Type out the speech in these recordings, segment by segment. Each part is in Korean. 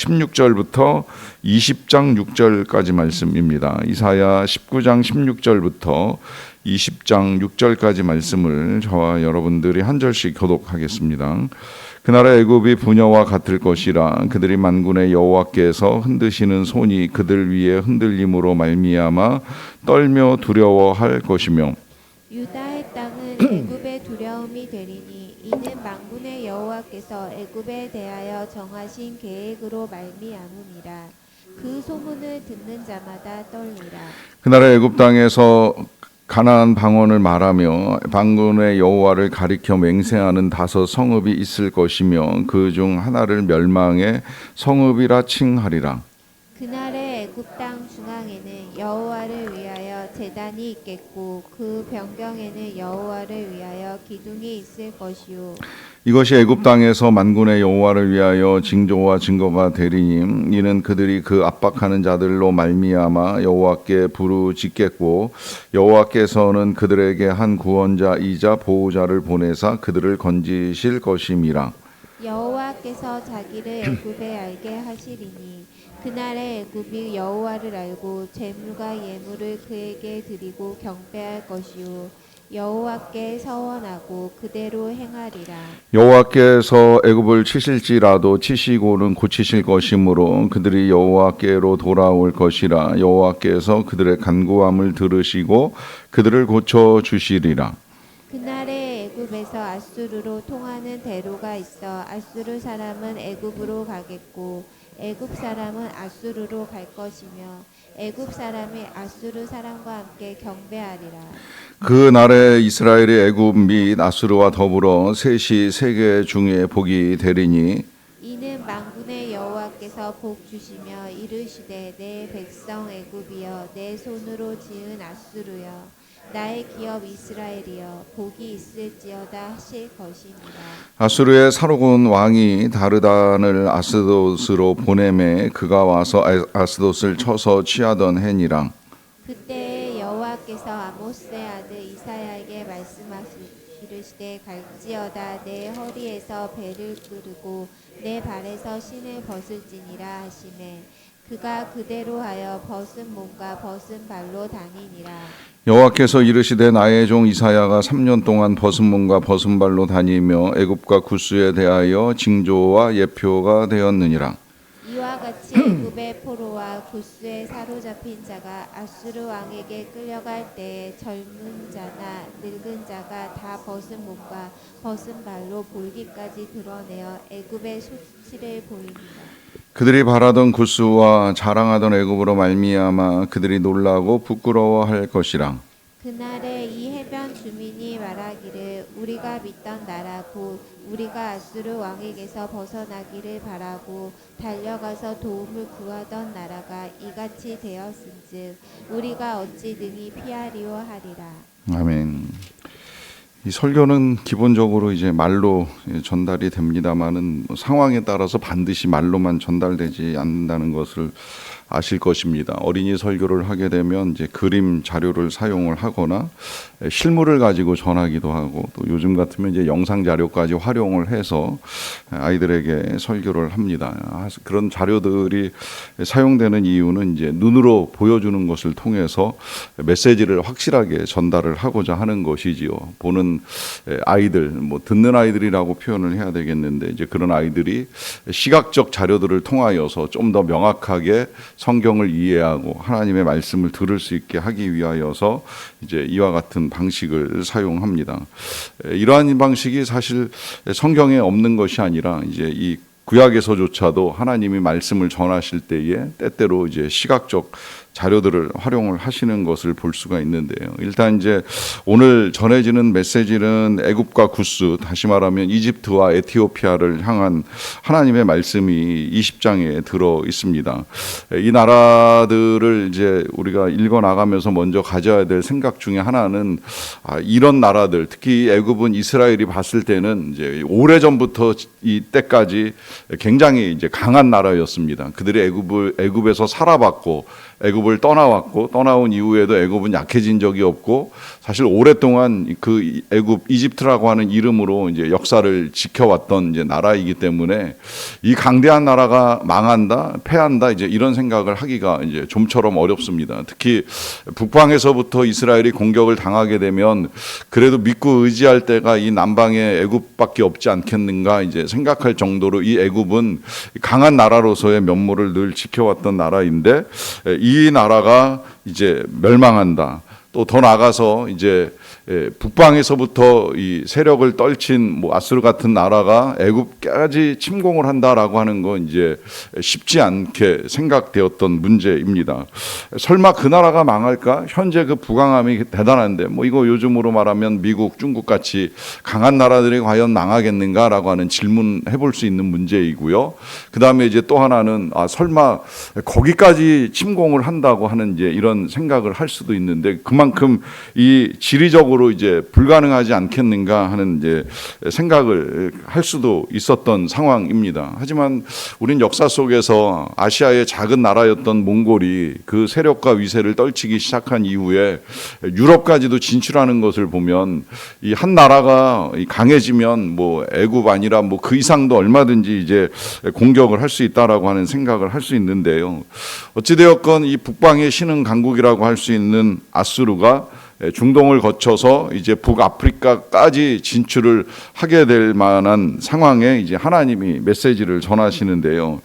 16절부터 20장 6절까지 말씀입니다. 이사야 19장 16절부터 20장 6절까지 말씀을 저와 여러분들이 한 절씩 교독하겠습니다. 그 나라 애굽이 부녀와 같을 것이라. 그들이 만군의 여호와께서 흔드시는 손이 그들 위에 흔들림으로 말미암아 떨며 두려워할 것이며, 유다의 땅은 애굽의 두려움이 되리니 이는 만군의 여호와께서 애굽에 대하여 정하신 계획으로 말미암음이라. 그 소문을 듣는 자마다 떨리라. 그날의 애굽 땅에서 가나안 방언을 말하며 만군의 여호와를 가리켜 맹세하는 5 성읍이 있을 것이며 그 중 하나를 멸망의 성읍이라 칭하리라. 그날의 애굽 땅 중앙에는 여호와를 위하여 제단이 있겠고 그 변경에는 여호와를 위하여 기둥이 있을 것이요. 이것이 애굽 땅에서 만군의 여호와를 위하여 징조와 증거가 되리니 이는 그들이 그 압박하는 자들로 말미암아 여호와께 부르짖겠고 여호와께서는 그들에게 한 구원자이자 보호자를 보내사 그들을 건지실 것임이라. 여호와께서 자기를 애굽에 알게 하시리니 그날의 애굽이 여호와를 알고 재물과 예물을 그에게 드리고 경배할 것이요 여호와께 서원하고 그대로 행하리라. 여호와께서 애굽을 치실지라도 치시고는 고치실 것이므로 그들이 여호와께로 돌아올 것이라. 여호와께서 그들의 간구함을 들으시고 그들을 고쳐 주시리라. 그날에 애굽에서 아수르로 통하는 대로가 있어 아수르 사람은 애굽으로 가겠고 애굽 사람은 아수르로 갈 것이며 애굽 사람이 아수르 사람과 함께 경배하리라. 그 날에 이스라엘이 애굽 및 아수르와 더불어 셋이 세계 중에 복이 되리니 이는 만군의 여호와께서 복 주시며 이르시되 내 백성 애굽이여 내 손으로 지은 아수르여 나의 기업 이스라엘이여 복이 있을지어다 하실 것입니다. 아수르의 사로군 왕이 다르단을 아스돗으로 보내매 그가 와서 아스돗을 쳐서 취하던 해니라. 그때 여호와께서 아모스의 아들 이사야에게 말씀하시되 갈지어다 내 허리에서 배를 끄르고 내 발에서 신을 벗을지니라 하시매 그가 그대로 하여 벗은 몸과 벗은 발로 다니니라. 여호와께서 이르시되 나의 종 이사야가 3년 동안 벗은 몸과 벗은 발로 다니며 애굽과 구스에 대하여 징조와 예표가 되었느니라. 이와 같이 애굽의 포로와 구스에 사로잡힌 자가 아수르 왕에게 끌려갈 때에 젊은 자나 늙은 자가 다 벗은 몸과 벗은 발로 볼기까지 드러내어 애굽의 수치를 보입니다. 그들이 바라던 구스와 자랑하던 애굽으로 말미암아 그들이 놀라고 부끄러워할 것이라. 그날에 이 해변 주민이 말하기를 우리가 믿던 나라 곧 우리가 아수르 왕에게서 벗어나기를 바라고 달려가서 도움을 구하던 나라가 이같이 되었은즉 우리가 어찌 능히 피하리오 하리라. 아멘. 이 설교는 기본적으로 이제 말로 전달이 됩니다만은 상황에 따라서 반드시 말로만 전달되지 않는다는 것을 아실 것입니다. 어린이 설교를 하게 되면 이제 그림 자료를 사용을 하거나 실물을 가지고 전하기도 하고 또 요즘 같으면 이제 영상 자료까지 활용을 해서 아이들에게 설교를 합니다. 그런 자료들이 사용되는 이유는 이제 눈으로 보여주는 것을 통해서 메시지를 확실하게 전달을 하고자 하는 것이지요. 보는 아이들, 뭐 듣는 아이들이라고 표현을 해야 되겠는데 이제 그런 아이들이 시각적 자료들을 통하여서 좀 더 명확하게 성경을 이해하고 하나님의 말씀을 들을 수 있게 하기 위하여서 이제 이와 같은 방식을 사용합니다. 이러한 방식이 사실 성경에 없는 것이 아니라 이제 이 구약에서조차도 하나님이 말씀을 전하실 때에 때때로 이제 시각적 자료들을 활용을 하시는 것을 볼 수가 있는데요. 일단 이제 오늘 전해지는 메시지는 애굽과 구스, 다시 말하면 이집트와 에티오피아를 향한 하나님의 말씀이 20장에 들어 있습니다. 이 나라들을 이제 우리가 읽어 나가면서 먼저 가져야 될 생각 중에 하나는 이런 나라들, 특히 애굽은 이스라엘이 봤을 때는 이제 오래전부터 이 때까지 굉장히 이제 강한 나라였습니다. 그들이 애굽에서 살아봤고 애굽을 애굽을 떠나왔고 떠나온 이후에도 애굽은 약해진 적이 없고 사실 오랫동안 그 애굽 이집트라고 하는 이름으로 이제 역사를 지켜왔던 이제 나라이기 때문에 이 강대한 나라가 망한다, 패한다 이제 이런 생각을 하기가 이제 좀처럼 어렵습니다. 특히 북방에서부터 이스라엘이 공격을 당하게 되면 그래도 믿고 의지할 때가 이 남방의 애굽밖에 없지 않겠는가 이제 생각할 정도로 이 애굽은 강한 나라로서의 면모를 늘 지켜왔던 나라인데 이 나라가 이제 멸망한다. 또 더 나아가서 이제 북방에서부터 이 세력을 떨친 뭐 아수르 같은 나라가 애굽까지 침공을 한다라고 하는 건 이제 쉽지 않게 생각되었던 문제입니다. 설마 그 나라가 망할까? 현재 그 부강함이 대단한데 뭐 이거 요즘으로 말하면 미국, 중국 같이 강한 나라들이 과연 망하겠는가라고 하는 질문해 볼 수 있는 문제이고요. 그 다음에 이제 또 하나는 설마 거기까지 침공을 한다고 하는 이제 이런 생각을 할 수도 있는데 그만큼 이 지리적으로 이제 불가능하지 않겠는가 하는 이제 생각을 할 수도 있었던 상황입니다. 하지만 우린 역사 속에서 아시아의 작은 나라였던 몽골이 그 세력과 위세를 떨치기 시작한 이후에 유럽까지도 진출하는 것을 보면 이 한 나라가 강해지면 뭐 애굽 아니라 뭐 그 이상도 얼마든지 이제 공격을 할 수 있다라고 하는 생각을 할 수 있는데요. 어찌되었건 이 북방의 신흥 강국이라고 할 수 있는 아수르가 중동을 거쳐서 이제 북아프리카까지 진출을 하게 될 만한 상황에 이제 하나님이 메시지를 전하시는데요.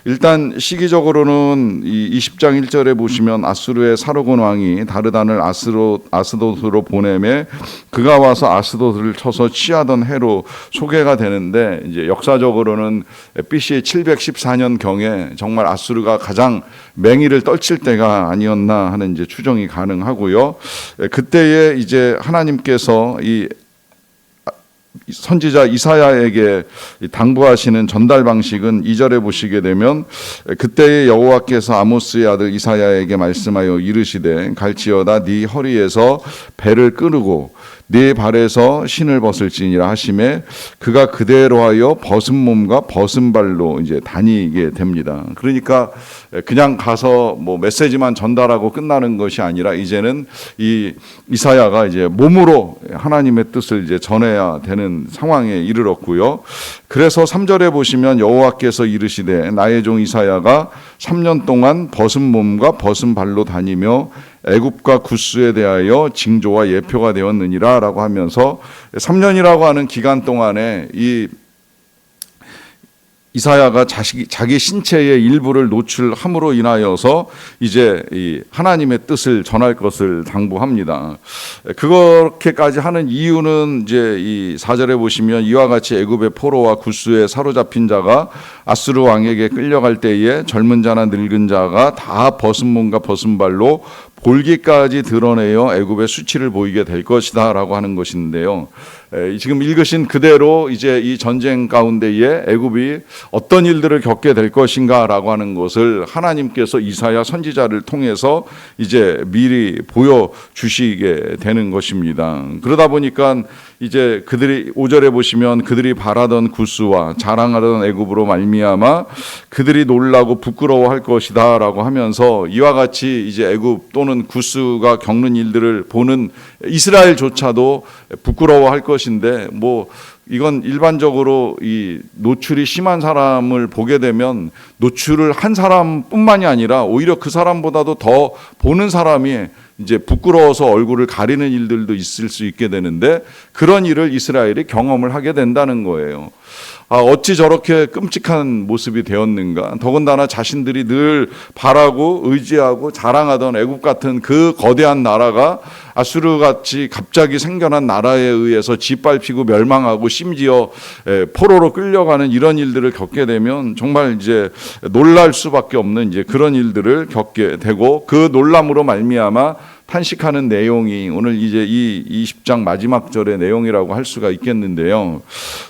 일단 시기적으로는 이 20장 1절에 보시면 아수르의 사르곤 왕이 다르단을 아스돗으로 보내매 그가 와서 아스돗을 쳐서 취하던 해로 소개가 되는데 이제 역사적으로는 BC 714년 경에 정말 아수르가 가장 맹위를 떨칠 때가 아니었나 하는 이제 추정이 가능하고요. 그때에 이제 하나님께서 이 선지자 이사야에게 당부하시는 전달 방식은 2절에 보시게 되면 그때에 여호와께서 아모스의 아들 이사야에게 말씀하여 이르시되 갈지어다 네 허리에서 배를 끄르고 네 발에서 신을 벗을지니라 하심에 그가 그대로 하여 벗은 몸과 벗은 발로 이제 다니게 됩니다. 그러니까 그냥 가서 뭐 메시지만 전달하고 끝나는 것이 아니라 이제는 이 이사야가 이제 몸으로 하나님의 뜻을 이제 전해야 되는 상황에 이르렀고요. 그래서 3절에 보시면 여호와께서 이르시되 나의 종 이사야가 3년 동안 벗은 몸과 벗은 발로 다니며 애굽과 구스에 대하여 징조와 예표가 되었느니라 라고 하면서 3년이라고 하는 기간 동안에 이 이사야가 자기 신체의 일부를 노출함으로 인하여서 이제 이 하나님의 뜻을 전할 것을 당부합니다. 그렇게까지 하는 이유는 이제 이 4절에 보시면 이와 같이 애굽의 포로와 구스에 사로잡힌 자가 아수르 왕에게 끌려갈 때에 젊은 자나 늙은 자가 다 벗은 몸과 벗은 발로 볼기까지 드러내어 애굽의 수치를 보이게 될 것이다라고 하는 것인데요. 지금 읽으신 그대로 이제 이 전쟁 가운데에 애굽이 어떤 일들을 겪게 될 것인가라고 하는 것을 하나님께서 이사야 선지자를 통해서 이제 미리 보여주시게 되는 것입니다. 그러다 보니까 이제 그들이 5절에 보시면 그들이 바라던 구스와 자랑하던 애굽으로 말미암아 그들이 놀라고 부끄러워할 것이다라고 하면서 이와 같이 이제 애굽 또는 구스가 겪는 일들을 보는 이스라엘조차도 부끄러워할 것인데 뭐 이건 일반적으로 이 노출이 심한 사람을 보게 되면 노출을 한 사람뿐만이 아니라 오히려 그 사람보다도 더 보는 사람이 이제 부끄러워서 얼굴을 가리는 일들도 있을 수 있게 되는데 그런 일을 이스라엘이 경험을 하게 된다는 거예요. 어찌 저렇게 끔찍한 모습이 되었는가. 더군다나 자신들이 늘 바라고 의지하고 자랑하던 애굽 같은 그 거대한 나라가 아수르같이 갑자기 생겨난 나라에 의해서 짓밟히고 멸망하고 심지어 포로로 끌려가는 이런 일들을 겪게 되면 정말 이제 놀랄 수밖에 없는 이제 그런 일들을 겪게 되고 그 놀람으로 말미암아 탄식하는 내용이 오늘 이제 이 20장 마지막 절의 내용이라고 할 수가 있겠는데요.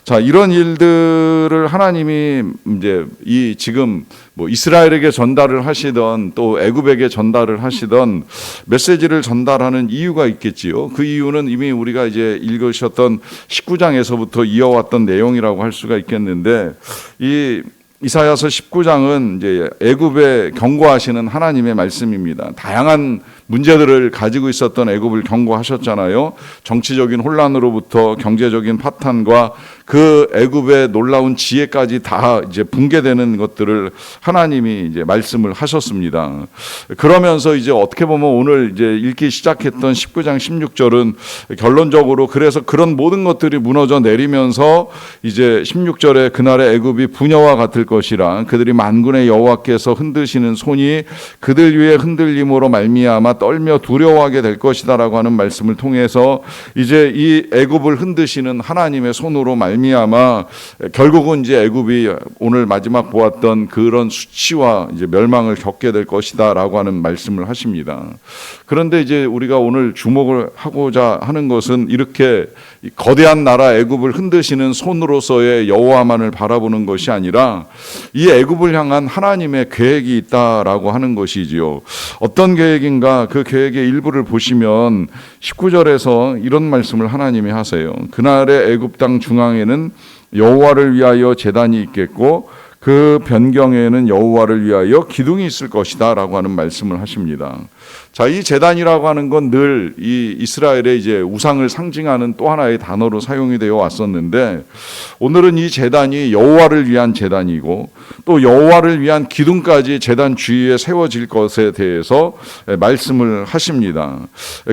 자, 이런 일들을 하나님이 이제 이 지금 뭐 이스라엘에게 전달을 하시던 또 애굽에게 전달을 하시던 메시지를 전달하는 이유가 있겠지요. 그 이유는 이미 우리가 이제 읽으셨던 19장에서부터 이어왔던 내용이라고 할 수가 있겠는데 이 이사야서 19장은 이제 애굽에 경고하시는 하나님의 말씀입니다. 다양한 문제들을 가지고 있었던 애굽을 경고하셨잖아요. 정치적인 혼란으로부터 경제적인 파탄과 그 애굽의 놀라운 지혜까지 다 이제 붕괴되는 것들을 하나님이 이제 말씀을 하셨습니다. 그러면서 이제 어떻게 보면 오늘 이제 읽기 시작했던 19장 16절은 결론적으로 그래서 그런 모든 것들이 무너져 내리면서 이제 16절에 그날의 애굽이 부녀와 같을 것이라 그들이 만군의 여호와께서 흔드시는 손이 그들 위에 흔들림으로 말미암아 떨며 두려워하게 될 것이다라고 하는 말씀을 통해서 이제 이 애굽을 흔드시는 하나님의 손으로 말미암아 결국은 이제 애굽이 오늘 마지막 보았던 그런 수치와 이제 멸망을 겪게 될 것이다라고 하는 말씀을 하십니다. 그런데 이제 우리가 오늘 주목을 하고자 하는 것은 이렇게 거대한 나라 애굽을 흔드시는 손으로서의 여호와만을 바라보는 것이 아니라 이 애굽을 향한 하나님의 계획이 있다라고 하는 것이지요. 어떤 계획인가? 그 계획의 일부를 보시면 19절에서 이런 말씀을 하나님이 하세요. 그날의 애굽 땅 중앙에는 여호와를 위하여 제단이 있겠고 그 변경에는 여호와를 위하여 기둥이 있을 것이다라고 하는 말씀을 하십니다. 자, 이 제단이라고 하는 건 늘 이 이스라엘의 이제 우상을 상징하는 또 하나의 단어로 사용이 되어 왔었는데 오늘은 이 제단이 여호와를 위한 제단이고 또 여호와를 위한 기둥까지 제단 주위에 세워질 것에 대해서 말씀을 하십니다.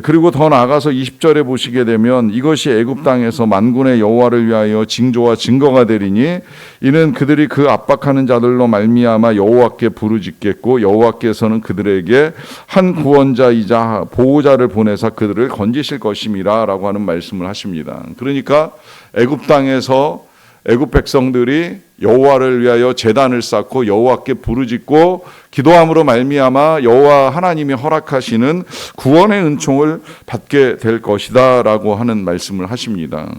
그리고 더 나아가서 20절에 보시게 되면 이것이 애굽 땅에서 만군의 여호와를 위하여 징조와 증거가 되리니 이는 그들이 그 압박하는 자들로 말미암아 여호와께 부르짖겠고 여호와께서는 그들에게 한 구원자이자 보호자를 보내사 그들을 건지실 것임이라라고 하는 말씀을 하십니다. 그러니까 애굽 땅에서 애굽 백성들이 여호와를 위하여 제단을 쌓고 여호와께 부르짖고 기도함으로 말미암아 여호와 하나님이 허락하시는 구원의 은총을 받게 될 것이다라고 하는 말씀을 하십니다.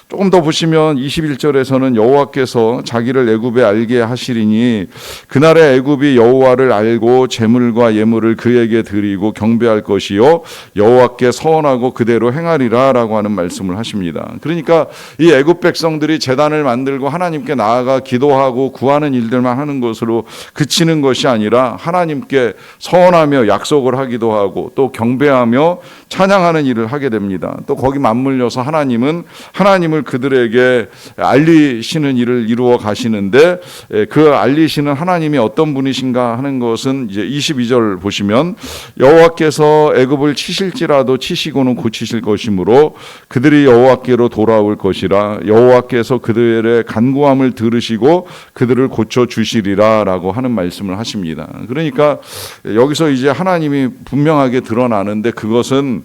조금 더 보시면 21절에서는 여호와께서 자기를 애굽에 알게 하시리니 그날의 애굽이 여호와를 알고 제물과 예물을 그에게 드리고 경배할 것이요 여호와께 서원하고 그대로 행하리라라고 하는 말씀을 하십니다. 그러니까 이 애굽 백성들이 제단을 만들고 하나님께 나아가 기도하고 구하는 일들만 하는 것으로 그치는 것이 아니라 하나님께 서원하며 약속을 하기도 하고 또 경배하며 찬양하는 일을 하게 됩니다. 또 거기 맞물려서 하나님은 하나님을 그들에게 알리시는 일을 이루어 가시는데 그 알리시는 하나님이 어떤 분이신가 하는 것은 이제 22절 보시면 여호와께서 애굽을 치실지라도 치시고는 고치실 것이므로 그들이 여호와께로 돌아올 것이라 여호와께서 그들의 간구함을 들으시고 그들을 고쳐 주시리라라고 하는 말씀을 하십니다. 그러니까 여기서 이제 하나님이 분명하게 드러나는데 그것은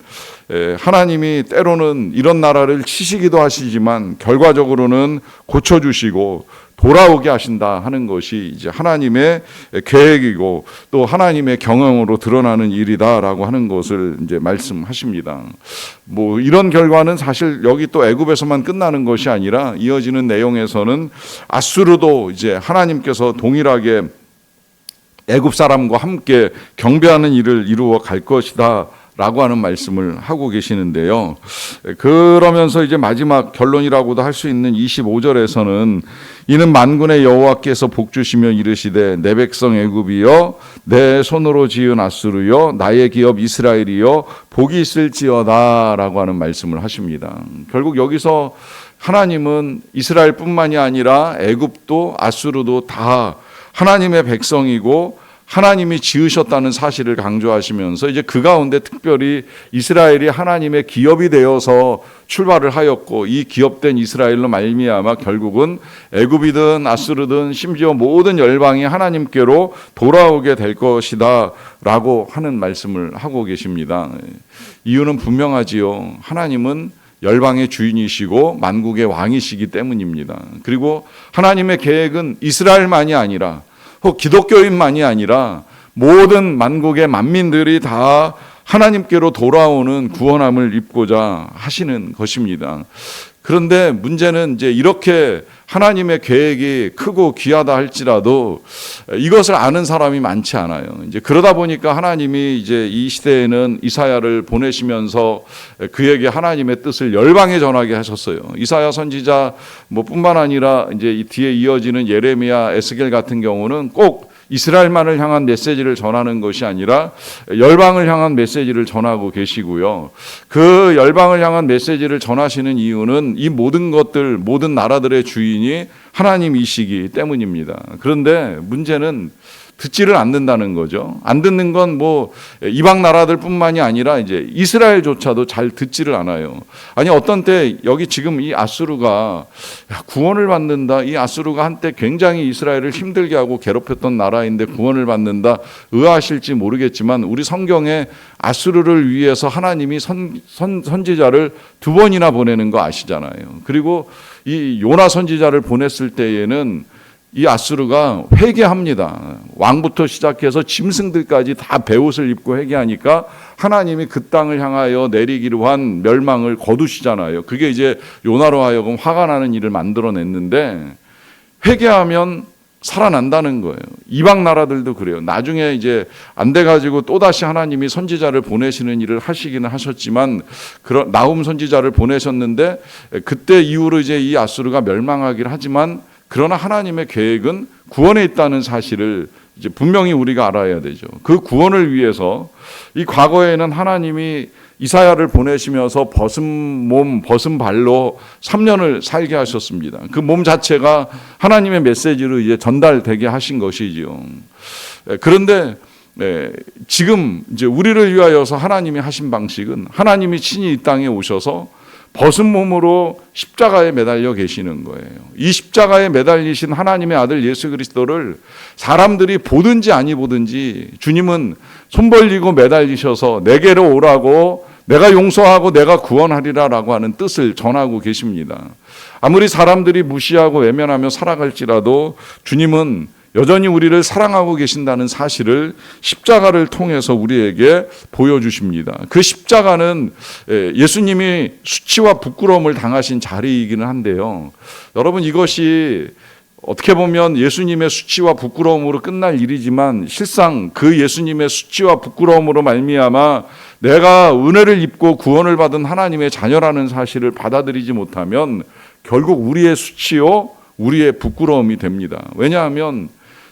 하나님이 때로는 이런 나라를 치시기도 하시지만 결과적으로는 고쳐주시고 돌아오게 하신다 하는 것이 이제 하나님의 계획이고 또 하나님의 경영으로 드러나는 일이다라고 하는 것을 이제 말씀하십니다. 뭐 이런 결과는 사실 여기 또 애굽에서만 끝나는 것이 아니라 이어지는 내용에서는 아수르도 이제 하나님께서 동일하게 애굽 사람과 함께 경배하는 일을 이루어 갈 것이다 라고 하는 말씀을 하고 계시는데요. 그러면서 이제 마지막 결론이라고도 할 수 있는 25절에서는 이는 만군의 여호와께서 복주시며 이르시되 내 백성 애굽이여 내 손으로 지은 아수르여 나의 기업 이스라엘이여 복이 있을지어다 라고 하는 말씀을 하십니다. 결국 여기서 하나님은 이스라엘뿐만이 아니라 애굽도 아수르도 다 하나님의 백성이고 하나님이 지으셨다는 사실을 강조하시면서 이제 그 가운데 특별히 이스라엘이 하나님의 기업이 되어서 출발을 하였고 이 기업된 이스라엘로 말미암아 결국은 애굽이든 아수르든 심지어 모든 열방이 하나님께로 돌아오게 될 것이다 라고 하는 말씀을 하고 계십니다. 이유는 분명하지요. 하나님은 열방의 주인이시고 만국의 왕이시기 때문입니다. 그리고 하나님의 계획은 이스라엘만이 아니라 혹 기독교인만이 아니라 모든 만국의 만민들이 다 하나님께로 돌아오는 구원함을 입고자 하시는 것입니다. 그런데 문제는 이제 이렇게 하나님의 계획이 크고 귀하다 할지라도 이것을 아는 사람이 많지 않아요. 이제 그러다 보니까 하나님이 이제 이 시대에는 이사야를 보내시면서 그에게 하나님의 뜻을 열방에 전하게 하셨어요. 이사야 선지자 뿐만 아니라 이제 이 뒤에 이어지는 예레미야, 에스겔 같은 경우는 꼭 이스라엘만을 향한 메시지를 전하는 것이 아니라 열방을 향한 메시지를 전하고 계시고요. 그 열방을 향한 메시지를 전하시는 이유는 이 모든 것들, 모든 나라들의 주인이 하나님이시기 때문입니다. 그런데 문제는 듣지를 않는다는 거죠. 안 듣는 건 이방 나라들뿐만이 아니라 이제 이스라엘조차도 잘 듣지를 않아요. 아니 어떤 때 여기 지금 이 아수르가 구원을 받는다. 이 아수르가 한때 굉장히 이스라엘을 힘들게 하고 괴롭혔던 나라인데 구원을 받는다. 의아하실지 모르겠지만 우리 성경에 아수르를 위해서 하나님이 선지자를 2번이나 보내는 거 아시잖아요. 그리고 이 요나 선지자를 보냈을 때에는 이 아수르가 회개합니다. 왕부터 시작해서 짐승들까지 다 베옷을 입고 회개하니까 하나님이 그 땅을 향하여 내리기로 한 멸망을 거두시잖아요. 그게 이제 요나로 하여금 화가 나는 일을 만들어냈는데 회개하면 살아난다는 거예요. 이방 나라들도 그래요. 나중에 이제 안 돼가지고 또다시 하나님이 선지자를 보내시는 일을 하시기는 하셨지만 나훔 선지자를 보내셨는데 그때 이후로 이제 이 아수르가 멸망하긴 하지만 그러나 하나님의 계획은 구원에 있다는 사실을 이제 분명히 우리가 알아야 되죠. 그 구원을 위해서 이 과거에는 하나님이 이사야를 보내시면서 벗은 몸, 벗은 발로 3년을 살게 하셨습니다. 그 몸 자체가 하나님의 메시지로 이제 전달되게 하신 것이지요. 그런데 지금 이제 우리를 위하여서 하나님이 하신 방식은 하나님이 친히 이 땅에 오셔서 벗은 몸으로 십자가에 매달려 계시는 거예요. 이 십자가에 매달리신 하나님의 아들 예수 그리스도를 사람들이 보든지 아니 보든지 주님은 손 벌리고 매달리셔서 내게로 오라고 내가 용서하고 내가 구원하리라라고 하는 뜻을 전하고 계십니다. 아무리 사람들이 무시하고 외면하며 살아갈지라도 주님은 여전히 우리를 사랑하고 계신다는 사실을 십자가를 통해서 우리에게 보여주십니다. 그 십자가는 예수님이 수치와 부끄러움을 당하신 자리이기는 한데요. 여러분 이것이 어떻게 보면 예수님의 수치와 부끄러움으로 끝날 일이지만 실상 그 예수님의 수치와 부끄러움으로 말미암아 내가 은혜를 입고 구원을 받은 하나님의 자녀라는 사실을 받아들이지 못하면 결국 우리의 수치요 우리의 부끄러움이 됩니다. 왜냐하면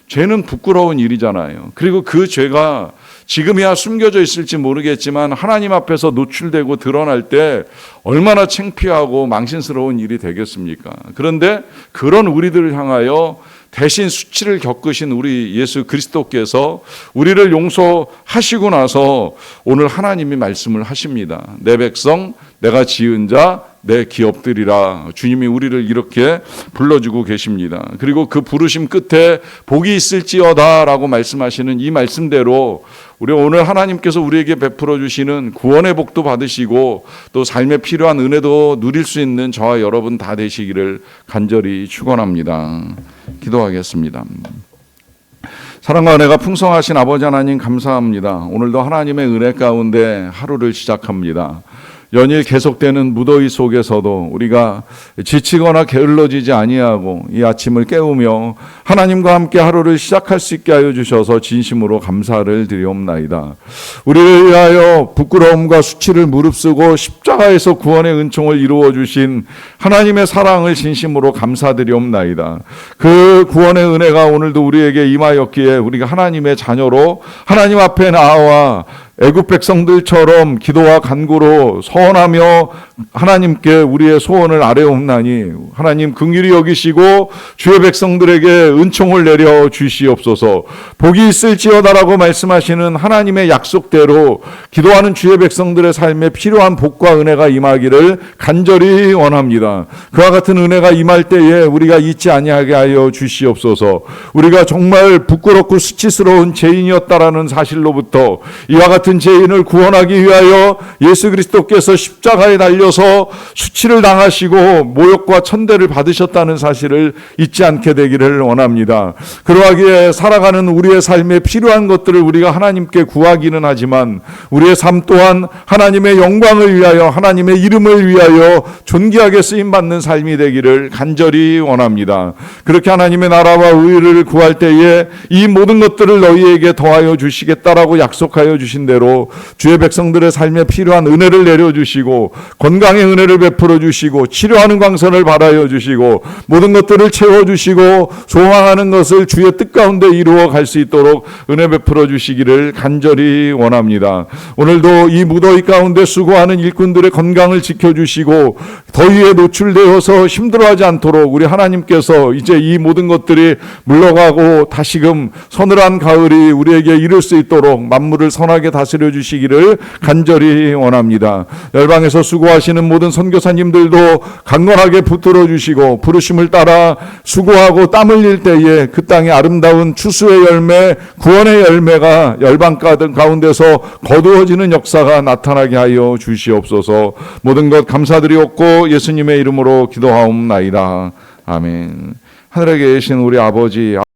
죄는 부끄러운 일이잖아요. 그리고 그 죄가 지금이야 숨겨져 있을지 모르겠지만 하나님 앞에서 노출되고 드러날 때 얼마나 창피하고 망신스러운 일이 되겠습니까? 그런데 그런 우리들을 향하여 대신 수치를 겪으신 우리 예수 그리스도께서 우리를 용서하시고 나서 오늘 하나님이 말씀을 하십니다. 내 백성 내가 지은 자 내 기업들이라. 주님이 우리를 이렇게 불러주고 계십니다. 그리고 그 부르심 끝에 복이 있을지어다라고 말씀하시는 이 말씀대로 우리 오늘 하나님께서 우리에게 베풀어 주시는 구원의 복도 받으시고 또 삶에 필요한 은혜도 누릴 수 있는 저와 여러분 다 되시기를 간절히 축원합니다. 기도하겠습니다. 사랑과 은혜가 풍성하신 아버지 하나님 감사합니다. 오늘도 하나님의 은혜 가운데 하루를 시작합니다. 연일 계속되는 무더위 속에서도 우리가 지치거나 게을러지지 아니하고 이 아침을 깨우며 하나님과 함께 하루를 시작할 수 있게 하여 주셔서 진심으로 감사를 드리옵나이다. 우리를 위하여 부끄러움과 수치를 무릅쓰고 십자가에서 구원의 은총을 이루어 주신 하나님의 사랑을 진심으로 감사드리옵나이다. 그 구원의 은혜가 오늘도 우리에게 임하였기에 우리가 하나님의 자녀로 하나님 앞에 나와 애굽 백성들처럼 기도와 간구로 서원하며 하나님께 우리의 소원을 아뢰옵나니 하나님 긍휼히 여기시고 주의 백성들에게 은총을 내려 주시옵소서. 복이 있을지어다라고 말씀하시는 하나님의 약속대로 기도하는 주의 백성들의 삶에 필요한 복과 은혜가 임하기를 간절히 원합니다. 그와 같은 은혜가 임할 때에 우리가 잊지 아니하게 하여 주시옵소서. 우리가 정말 부끄럽고 수치스러운 죄인이었다라는 사실로부터 이와 같은 같은 죄인을 구원하기 위하여 예수 그리스도께서 십자가에 달려서 수치를 당하시고 모욕과 천대를 받으셨다는 사실을 잊지 않게 되기를 원합니다. 그러하기에 살아가는 우리의 삶에 필요한 것들을 우리가 하나님께 구하기는 하지만 우리의 삶 또한 하나님의 영광을 위하여 하나님의 이름을 위하여 존귀하게 쓰임받는 삶이 되기를 간절히 원합니다. 그렇게 하나님의 나라와 의를 구할 때에 이 모든 것들을 너희에게 더하여 주시겠다라고 약속하여 주신 대로 주의 백성들의 삶에 필요한 은혜를 내려주시고 건강의 은혜를 베풀어 주시고 치료하는 광선을 발하여 주시고 모든 것들을 채워주시고 소망하는 것을 주의 뜻 가운데 이루어 갈 수 있도록 은혜 베풀어 주시기를 간절히 원합니다. 오늘도 이 무더위 가운데 수고하는 일꾼들의 건강을 지켜주시고 더위에 노출되어서 힘들어하지 않도록 우리 하나님께서 이제 이 모든 것들이 물러가고 다시금 서늘한 가을이 우리에게 이룰 수 있도록 만물을 선하게 다스려 주시기를 간절히 원합니다. 열방에서 수고하시는 모든 선교사님들도 강건하게 붙들어 주시고 부르심을 따라 수고하고 땀 흘릴 때에 그 땅에 아름다운 추수의 열매, 구원의 열매가 열방 가운데서 거두어지는 역사가 나타나게 하여 주시옵소서. 모든 것 감사드리옵고 예수님의 이름으로 기도하옵나이다. 아멘. 하늘에 계신 우리 아버지,